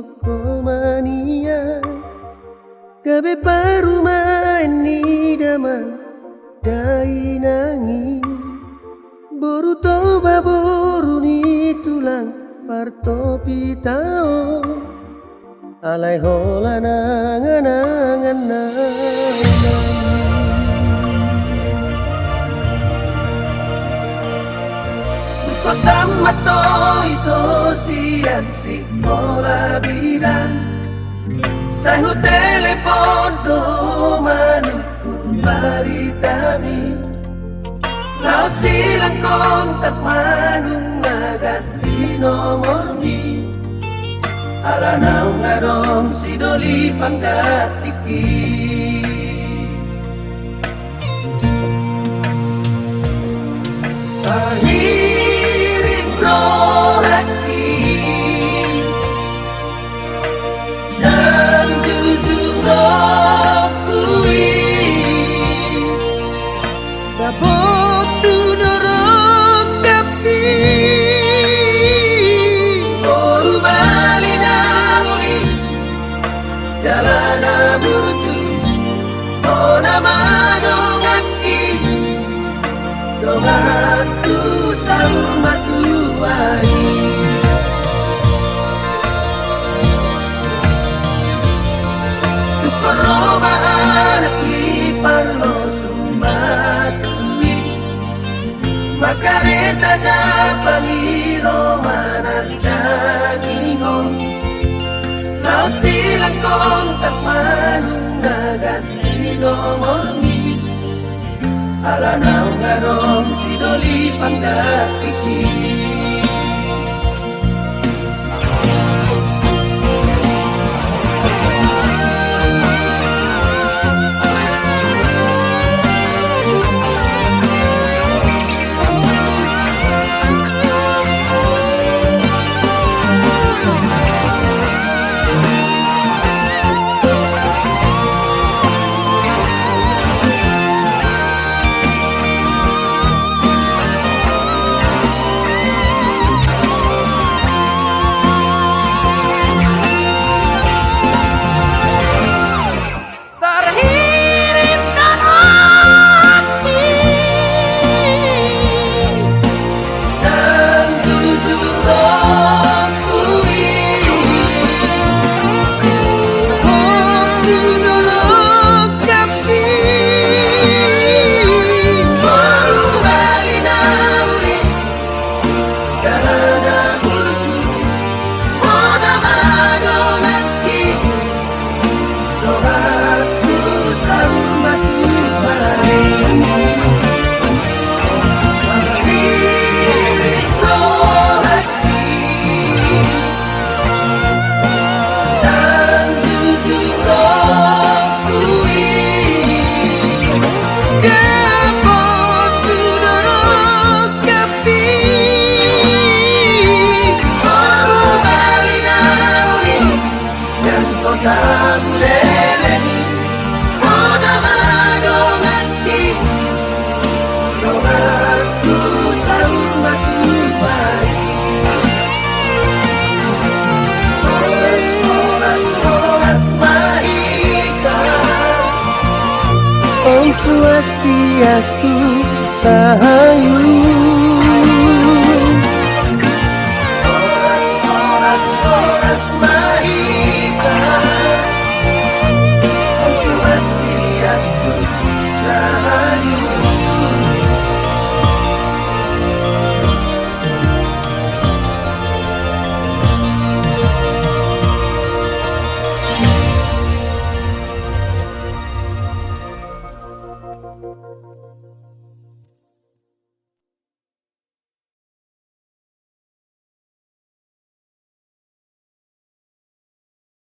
toko mania gabe paruma ni damang dai nangi boru toba boru ni tulang partopi tao alai hola nangan pertama to itu sian si bola bilang sahu telepon do manupun baritami lau silang kontak manung ngagati nomor mi ala naung ngadom si doli panggatiki ahirin bro haki dan jujur akui dapat tu dorong tapi baru balik namuni jalan menuju nama dongaki donganku sama Tuhan perubahan di parlo sumatui makareta japangi romanan dagingong lau silang kontak manung nagati nomor ni ala naung ngadom si doli panggatiki Om Swastiastu Rahayu.